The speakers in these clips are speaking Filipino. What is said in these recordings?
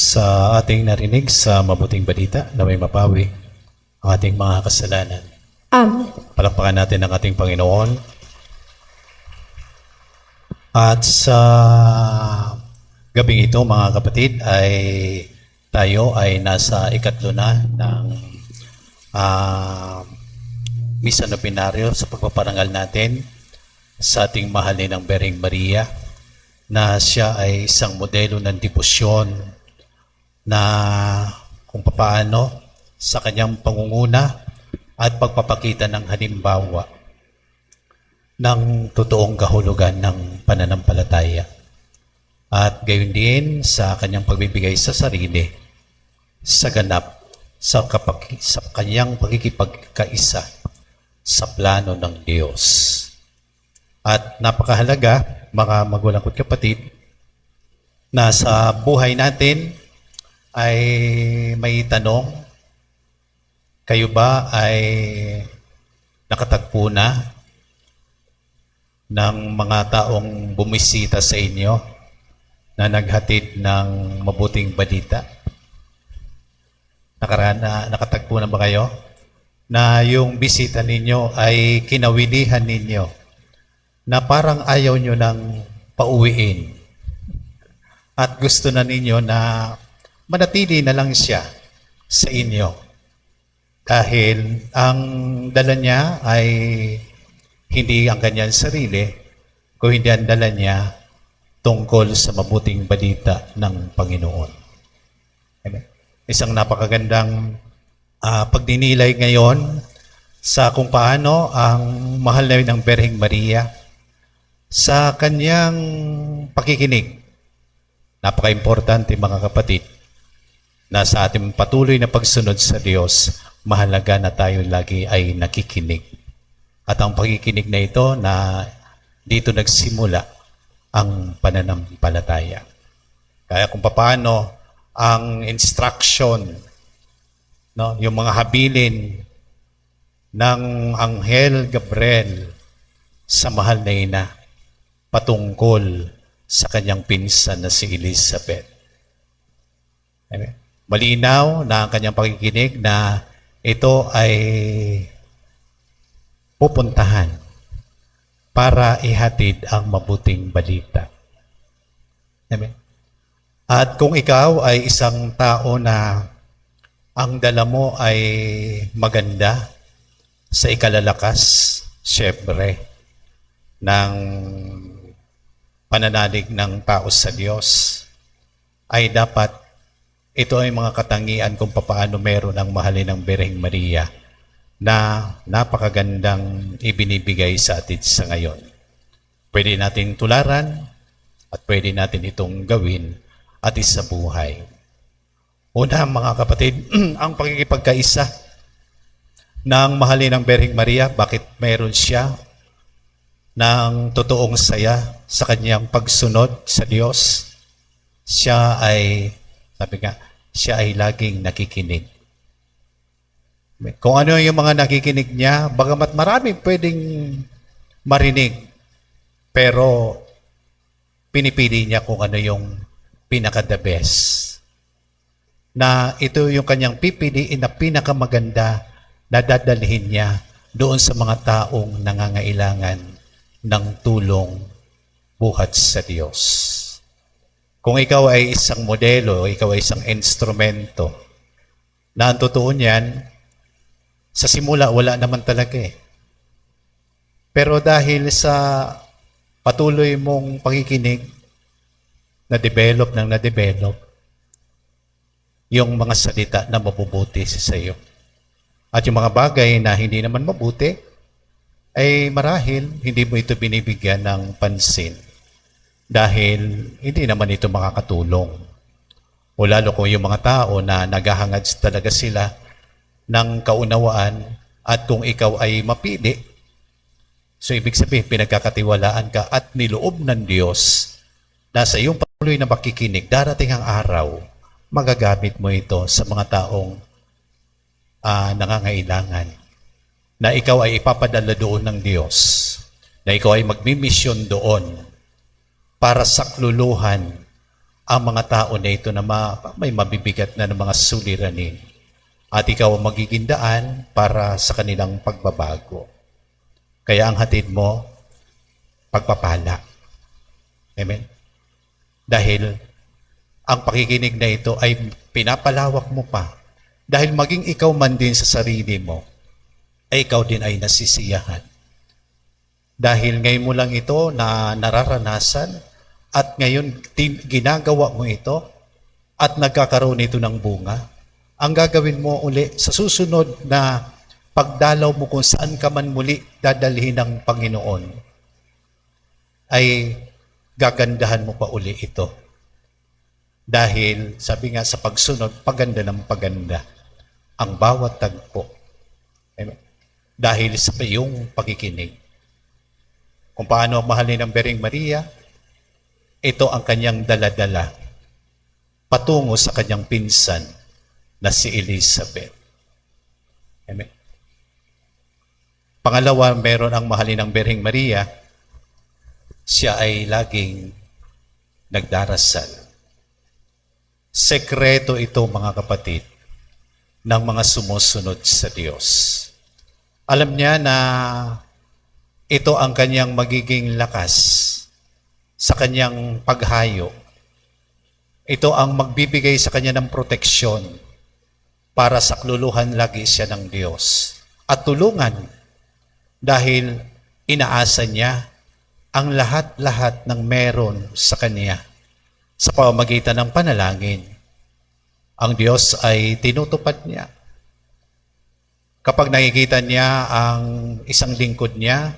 sa ating narinig sa mabuting balita na may mapawi ang ating mga kasalanan. Amen. Palakpakan natin ang ating Panginoon. At sa gabing ito, mga kapatid, ay tayo ay nasa ikatlo na ng misa novenaryo sa pagpaparangal natin sa ating mahalin ng Birheng Maria, na siya ay isang modelo ng debosyon na kung paano sa kanyang pangunguna at pagpapakita ng halimbawa ng totoong kahulugan ng pananampalataya. At gayon din sa kanyang pagbibigay sa sarili sa ganap sa kanyang pagkikipagkaisa sa plano ng Diyos. At napakahalaga, mga magulang ko't kapatid, na sa buhay natin ay may tanong, kayo ba ay nakatagpo na ng mga taong bumisita sa inyo na naghatid ng mabuting balita? Nakatagpo na ba kayo na yung bisita ninyo ay kinawilihan ninyo na parang ayaw nyo nang pauwiin at gusto na ninyo na manatili na lang siya sa inyo dahil ang dala niya ay hindi ang kanyang sarili, kung hindi ang dala niya tungkol sa mabuting balita ng Panginoon. Amen. Isang napakagandang pagdinilay ngayon sa kung paano ang mahal na ng Birheng Maria sa kanyang pakikinig. Napaka-importante, mga kapatid, na sa ating patuloy na pagsunod sa Diyos, mahalaga na tayo lagi ay nakikinig. At ang pakikinig na ito, na dito nagsimula ang pananampalataya. Kaya kung paano ang instruction, no, yung mga habilin ng Anghel Gabriel sa mahal na ina patungkol sa kanyang pinsan na si Elizabeth. Amen. Malinaw na ang kanyang pakikinig na ito ay pupuntahan para ihatid ang mabuting balita. Amen. At kung ikaw ay isang tao na ang dala mo ay maganda sa ikalalakas, syempre, ng pananalig ng tao sa Diyos, ay dapat ito ay mga katangian kung paano meron ang mahalin ng Birheng Maria na napakagandang ibinibigay sa atin sa ngayon. Pwede natin tularan at pwede natin itong gawin at isabuhay. Una, mga kapatid, ang pagkikipagkaisa ng mahalin ng Birheng Maria. Bakit meron siya ng totoong saya sa kanyang pagsunod sa Diyos? Siya ay, sabi nga, siya ay laging nakikinig. Kung ano yung mga nakikinig niya, bagamat maraming pwedeng marinig, pero pinipili niya kung ano yung pinaka-the best. Na ito yung kanyang pipiliin na pinakamaganda na dadalhin niya doon sa mga taong nangangailangan ng tulong buhat sa Diyos. Kung ikaw ay isang modelo, ikaw ay isang instrumento, na ang totoo niyan, sa simula wala naman talaga eh. Pero dahil sa patuloy mong pakikinig, na-develop, yung mga salita na mabubuti sa iyo. At yung mga bagay na hindi naman mabuti, ay marahil hindi mo ito binibigyan ng pansin dahil hindi naman ito makakatulong. O lalo kung yung mga tao na naghahangad talaga sila ng kaunawaan at kung ikaw ay mapili, so ibig sabihin pinagkakatiwalaan ka at niloob ng Diyos na sa iyong patuloy na makikinig, darating ang araw, magagamit mo ito sa mga taong nangangailangan. Na ikaw ay ipapadala doon ng Diyos. Na ikaw ay magmimisyon doon para sakluluhan ang mga tao na ito na may mabibigat na ng mga suliranin. At ikaw ang magiging daan para sa kanilang pagbabago. Kaya ang hatid mo, pagpapala. Amen? Dahil ang pakikinig na ito ay pinapalawak mo pa. Dahil maging ikaw man din sa sarili mo, ay ikaw din ay nasisiyahan. Dahil ngayon mo lang ito na nararanasan at ngayon ginagawa mo ito at nagkakaroon ito ng bunga. Ang gagawin mo uli sa susunod na pagdalaw mo kung saan ka man muli dadalhin ng Panginoon, ay gagandahan mo pa uli ito. Dahil sabi nga sa pagsunod, paganda ng paganda ang bawat tagpo. Amen. Dahil sa iyong pakikinig. Kung paano mahalin ng Birheng Maria, ito ang kanyang daladala patungo sa kanyang pinsan na si Elizabeth. Amen. Pangalawa, meron ang mahalin ng Birheng Maria, siya ay laging nagdarasal. Sekreto ito, mga kapatid, ng mga sumusunod sa Diyos. Alam niya na ito ang kanyang magiging lakas sa kanyang paghayo. Ito ang magbibigay sa kanya ng proteksyon para sakluluhan lagi siya ng Diyos. At tulungan dahil inaasa niya ang lahat-lahat ng meron sa kanya sa pamamagitan ng panalangin. Ang Diyos ay tinutupad niya. Kapag nakikita niya ang isang lingkod niya,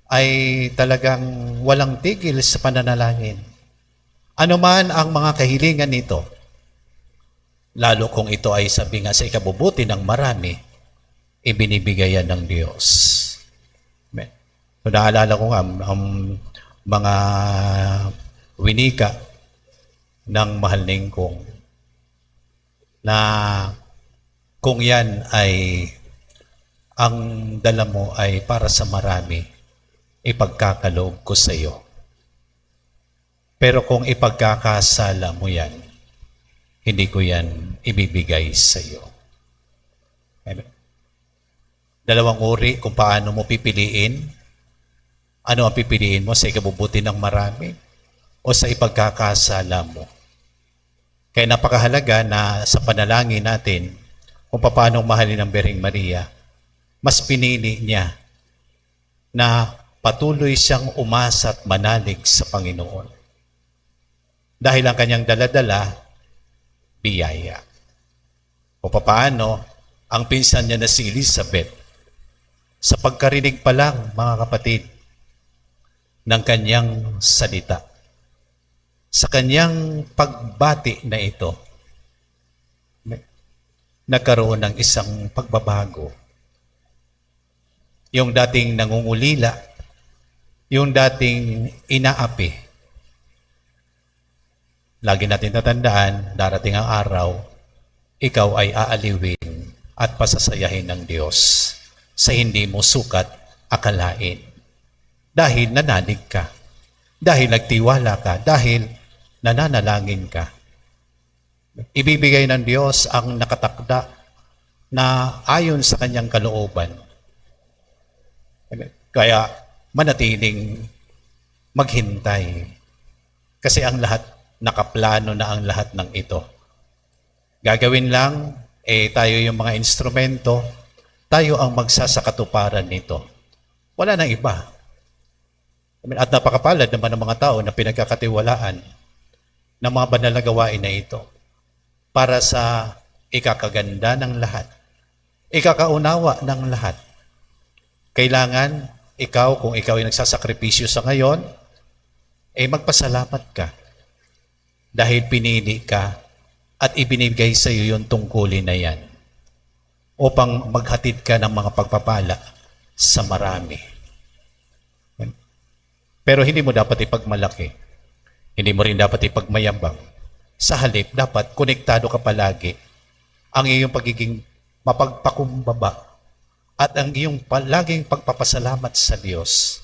ay talagang walang tigil sa pananalangin. Ano man ang mga kahilingan nito, lalo kung ito ay sabi nga sa ikabubuti ng marami, ibinibigay yan ng Diyos. Amen. So naalala ko nga ang mga winika ng Mahal Ningkong na kung yan ay ang dala mo ay para sa marami, ipagkakaloob ko sa iyo. Pero kung ipagkakasala mo yan, hindi ko yan ibibigay sa iyo. Amen. Dalawang uri kung paano mo pipiliin. Ano ang pipiliin mo? Sa ikabubuti ng marami o sa ipagkakasala mo? Kaya napakahalaga na sa panalangin natin kung paano mahalin ang Birheng Maria, mas pinili niya na patuloy siyang umasa at manalig sa Panginoon. Dahil ang kanyang daladala, biyaya. O paano ang pinsan niya na si Elizabeth, sa pagkarinig pa lang, mga kapatid, ng kanyang salita, sa kanyang pagbati na ito, nagkaroon ng isang pagbabago. Yung dating nangungulila, yung dating inaapi, lagi natin tatandaan, darating ang araw, ikaw ay aaliwin at pasasayahin ng Diyos sa hindi mo sukat akalain. Dahil nanalig ka, dahil nagtiwala ka, dahil nananalangin ka. Ibibigay ng Diyos ang nakatakda na ayon sa kanyang kalooban. Kaya manatiling maghintay. Kasi ang lahat, nakaplano na ang lahat ng ito. Gagawin lang, tayo yung mga instrumento, tayo ang magsasakatuparan nito. Wala nang iba. At napakapalad naman ng mga tao na pinagkakatiwalaan ng mga banal na gawain na ito para sa ikakaganda ng lahat, ikakaunawa ng lahat. Kailangan ikaw, kung ikaw ay nagsasakripisyo sa ngayon, magpasalamat ka dahil pinili ka at ibinigay sa iyo yung tungkulin na yan upang maghatid ka ng mga pagpapala sa marami. Pero hindi mo dapat ipagmalaki. Hindi mo rin dapat ipagmayabang. Sa halip, dapat konektado ka palagi ang iyong pagiging mapagpakumbaba at ang iyong palaging pagpapasalamat sa Diyos.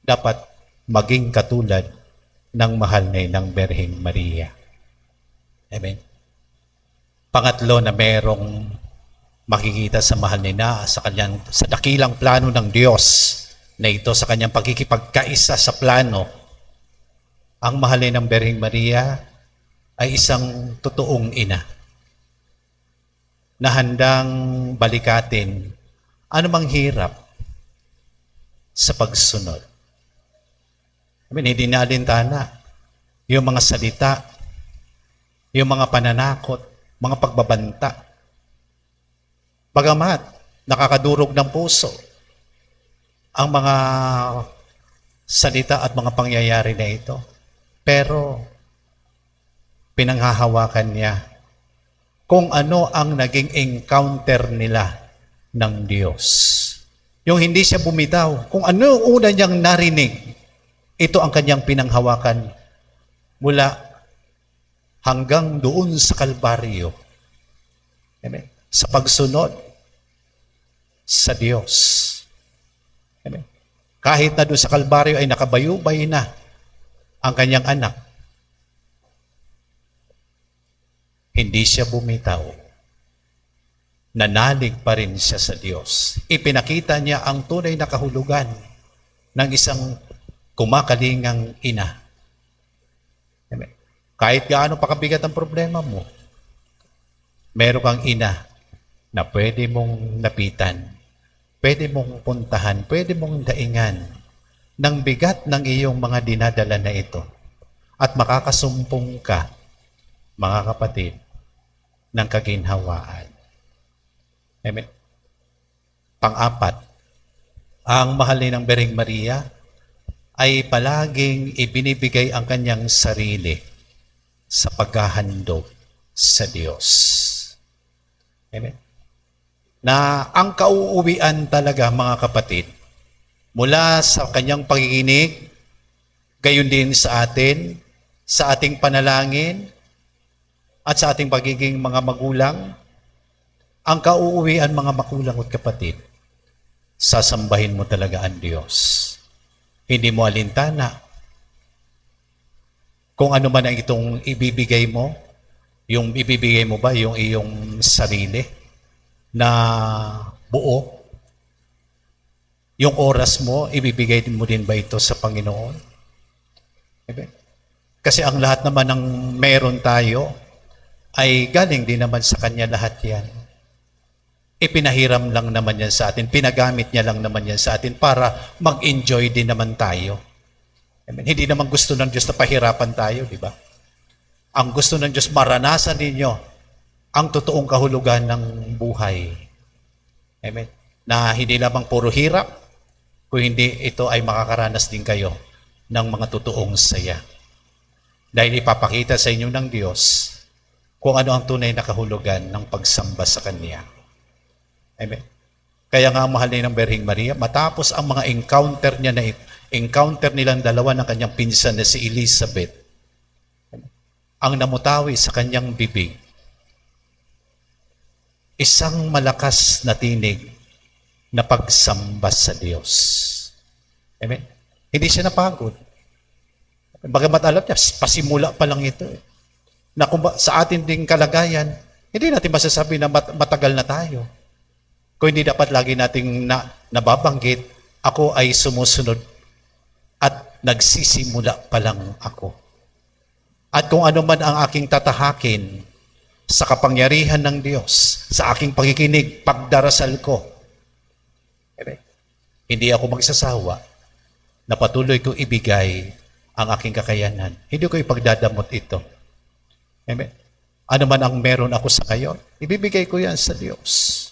Dapat maging katulad ng mahal na ng Birheng Maria. Amen. Pangatlo na merong makikita sa mahal nila sa dakilang plano ng Diyos na ito sa kanyang pagkikipagkaisa sa plano, ang mahal ng Birheng Maria ay isang totoong ina na handang balikatin anumang hirap sa pagsunod. Hindi na alintana yung mga salita, yung mga pananakot, mga pagbabanta. Bagamat nakakadurog ng puso ang mga salita at mga pangyayari na ito, pero pinanghahawakan niya kung ano ang naging encounter nila ng Diyos. Yung hindi siya bumitaw, kung ano yung una niyang narinig, ito ang kanyang pinanghawakan mula hanggang doon sa Kalbaryo. Amen. Sa pagsunod sa Diyos. Amen. Kahit na doon sa Kalbaryo ay nakabayubay na ang kanyang anak, hindi siya bumitaw. Nanalig pa rin siya sa Diyos. Ipinakita niya ang tunay na kahulugan ng isang kumakalingang ina. Amen. Kahit gaano pa kabigat ang problema mo, meron kang ina na pwede mong lapitan, pwede mong puntahan, pwede mong daingan ng bigat ng iyong mga dinadala na ito. At makakasumpong ka, mga kapatid, ng kaginhawaan. Amen. Pang-apat, ang mahalin ng Birheng Maria ay palaging ibinibigay ang kanyang sarili sa paghahandog sa Diyos. Amen. Na ang kauuwian talaga, mga kapatid, mula sa kanyang pakikinig, gayon din sa atin, sa ating panalangin, at sa ating pagiging mga magulang, ang kauuwian, mga magulang at kapatid, sasambahin mo talaga ang Diyos. Hindi mo alintana kung ano man ang itong ibibigay mo. Yung ibibigay mo ba yung iyong sarili na buo? Yung oras mo, ibibigay mo din ba ito sa Panginoon? Okay. Kasi ang lahat naman ng meron tayo ay galing din naman sa Kanya lahat yan. Ipinahiram lang naman yan sa atin, pinagamit niya lang naman yan sa atin para mag-enjoy din naman tayo. Amen. Hindi naman gusto ng Diyos na pahirapan tayo, di ba? Ang gusto ng Diyos, maranasan ninyo ang totoong kahulugan ng buhay. Amen. Na hindi lamang puro hirap, kung hindi ito ay makakaranas din kayo ng mga totoong saya. Dahil ipapakita sa inyo ng Diyos kung ano ang tunay na kahulugan ng pagsamba sa Kanya. Amen. Kaya nga mahal ng Birheng Maria, matapos ang mga encounter niya encounter nilang dalawa ng kanyang pinsan na si Elizabeth, ang namutawi sa kanyang bibig, isang malakas na tinig na pagsamba sa Diyos. Amen. Hindi siya napagod. Bagamat alam niya, pasimula pa lang ito. Na kung sa atin ding kalagayan, hindi natin masasabi na matagal na tayo. Kung hindi dapat lagi nating nababanggit, ako ay sumusunod at nagsisimula pa lang ako. At kung ano man ang aking tatahakin sa kapangyarihan ng Diyos, sa aking pakikinig, pagdarasal ko, hindi ako magsasawa na patuloy ko ibigay ang aking kakayanan. Hindi ko ipagdadamot ito. Amen. Ano man ang meron ako sa ngayon, ibibigay ko yan sa Diyos.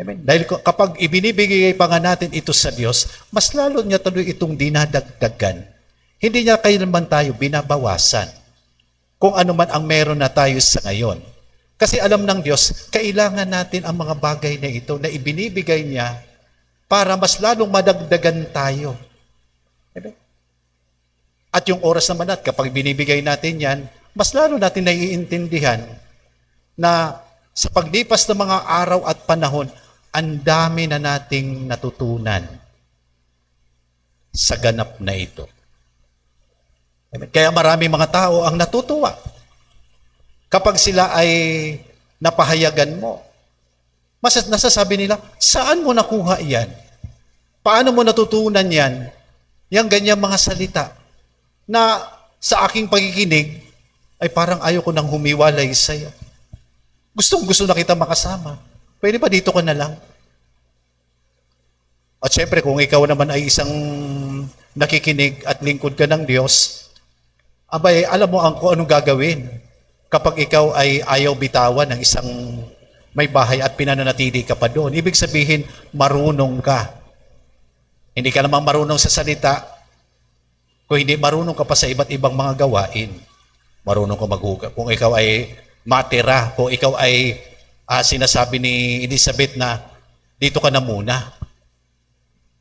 Amen. Dahil kapag ibinibigay pa nga natin ito sa Diyos, mas lalo niya tuloy itong dinadagdagan. Hindi niya kailanman tayo binabawasan kung ano man ang meron na tayo sa ngayon. Kasi alam ng Diyos, kailangan natin ang mga bagay na ito na ibinibigay niya para mas lalong madagdagan tayo. Amen. At yung oras naman natin, kapag binibigay natin yan, mas lalo natin naiintindihan na sa paglipas ng mga araw at panahon, ang dami na nating natutunan sa ganap na ito. Kaya marami mga tao ang natutuwa kapag sila ay napahayagan mo, nasasabi nila, saan mo nakuha yan? Paano mo natutunan yan? Yang ganyang mga salita na sa aking pakikinig ay parang ayaw ko nang humiwalay sa iyo. Gusto na kita makasama. Pwede ba dito ka na lang? At syempre, kung ikaw naman ay isang nakikinig at lingkod ka ng Diyos, abay, alam mo kung anong gagawin kapag ikaw ay ayaw bitawan ng isang may bahay at pinananatili ka pa doon. Ibig sabihin, marunong ka. Hindi ka lamang marunong sa salita, kung hindi marunong ka pa sa iba't ibang mga gawain. Marunong ka maghugas. Kung ikaw ay matira, kung ikaw ay sinasabi ni Elizabeth na dito ka na muna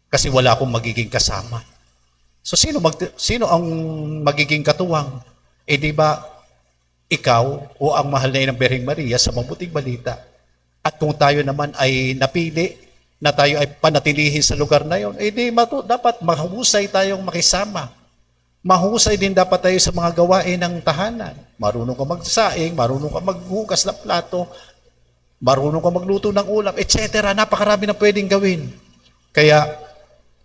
kasi wala akong magiging kasama. So sino ang magiging katuwang? Di ba ikaw o ang mahal na ng Birheng Maria sa mabuting balita? At kung tayo naman ay napili na tayo ay panatilihin sa lugar na yon, dapat mahusay tayong makisama. Mahusay din dapat tayo sa mga gawain ng tahanan. Marunong ka magsaing, marunong ka maghugas ng plato, marunong ka magluto ng ulam, etc. Napakarami na pwedeng gawin. Kaya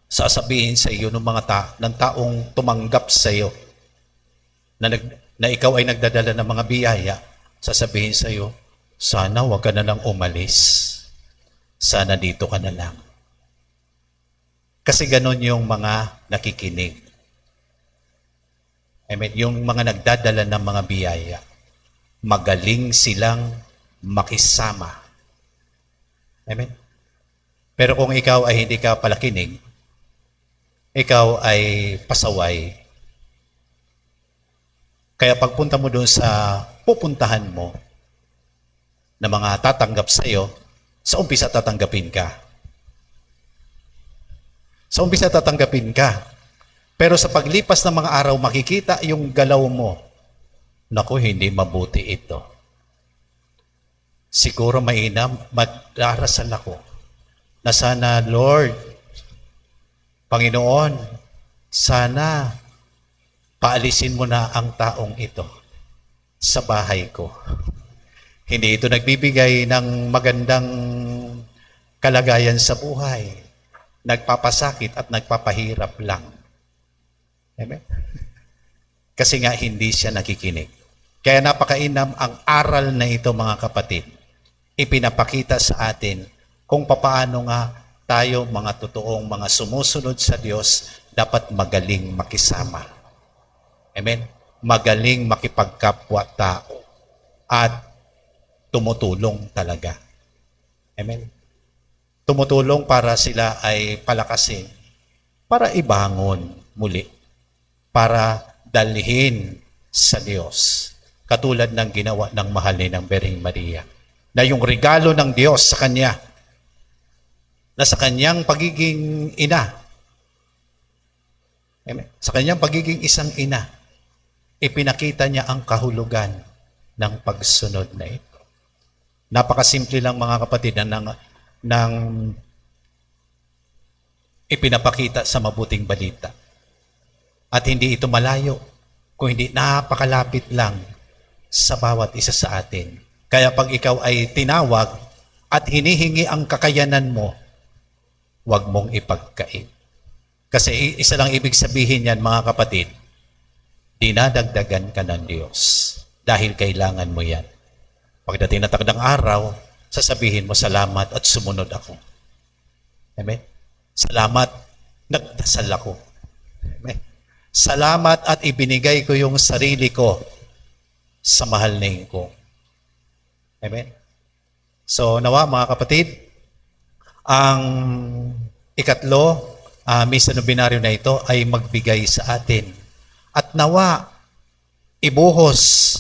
sasabihin sa iyo ng mga ng taong tumanggap sa iyo na ikaw ay nagdadala ng mga biyaya, sasabihin sa iyo, sana wag ka na lang umalis. Sana dito ka na lang. Kasi ganon yung mga nakikinig. Yung mga nagdadala ng mga biyaya, magaling silang makisama. Amen? Pero kung ikaw ay hindi ka palakinig, ikaw ay pasaway. Kaya pagpunta mo doon sa pupuntahan mo na mga tatanggap sa iyo, sa umpisa tatanggapin ka. Sa umpisa tatanggapin ka. Pero sa paglipas ng mga araw, makikita yung galaw mo. Naku, hindi mabuti ito. Siguro mainam, magdarasal ako na sana, Lord, Panginoon, sana paalisin mo na ang taong ito sa bahay ko. Hindi ito nagbibigay ng magandang kalagayan sa buhay. Nagpapasakit at nagpapahirap lang. Amen? Kasi nga hindi siya nakikinig. Kaya napakainam ang aral na ito, mga kapatid. Ipinapakita sa atin kung papaano nga tayo, mga totoong mga sumusunod sa Diyos, dapat magaling makisama. Amen? Magaling makipagkapwa-tao at tumutulong talaga. Amen? Tumutulong para sila ay palakasin, para ibangon muli, para dalhin sa Diyos. Katulad ng ginawa ng mahal ng Birheng Maria, na yung regalo ng Diyos sa Kanya, na sa Kanyang pagiging ina, amen, sa Kanyang pagiging isang ina, ipinakita niya ang kahulugan ng pagsunod na ito. Napakasimple lang, mga kapatid, ng ipinapakita sa mabuting balita. At hindi ito malayo, kung hindi napakalapit lang sa bawat isa sa atin. Kaya pag ikaw ay tinawag at hinihingi ang kakayanan mo, huwag mong ipagkait. Kasi isa lang ibig sabihin yan, mga kapatid, dinadagdagan ka ng Diyos dahil kailangan mo yan. Pagdating na takdang araw, sasabihin mo, salamat at sumunod ako. Amen? Salamat, nagdasal ako. Amen? Salamat at ibinigay ko yung sarili ko sa mahal na ko. Amen? So, nawa, mga kapatid, ang ikatlo, misa nobinaryo na ito ay magbigay sa atin. At nawa, ibuhos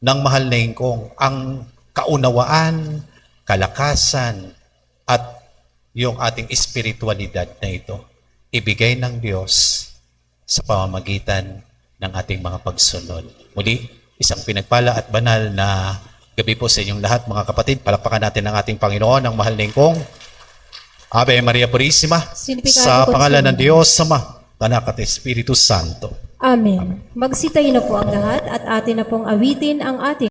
ng mahal na kong ang kaunawaan, kalakasan, at yung ating espiritualidad na ito. Ibigay ng Diyos sa pamamagitan ng ating mga pagsunod. Muli, isang pinagpala at banal na gabi po sa inyong lahat, mga kapatid. Palakpakan natin ang ating Panginoon, ang mahal na kong Ave Maria Purisima, sa pangalan ng Diyos, Ama, Anak at Espiritu Santo. Amen. Magsitayo na po ang lahat at atin na pong awitin ang ating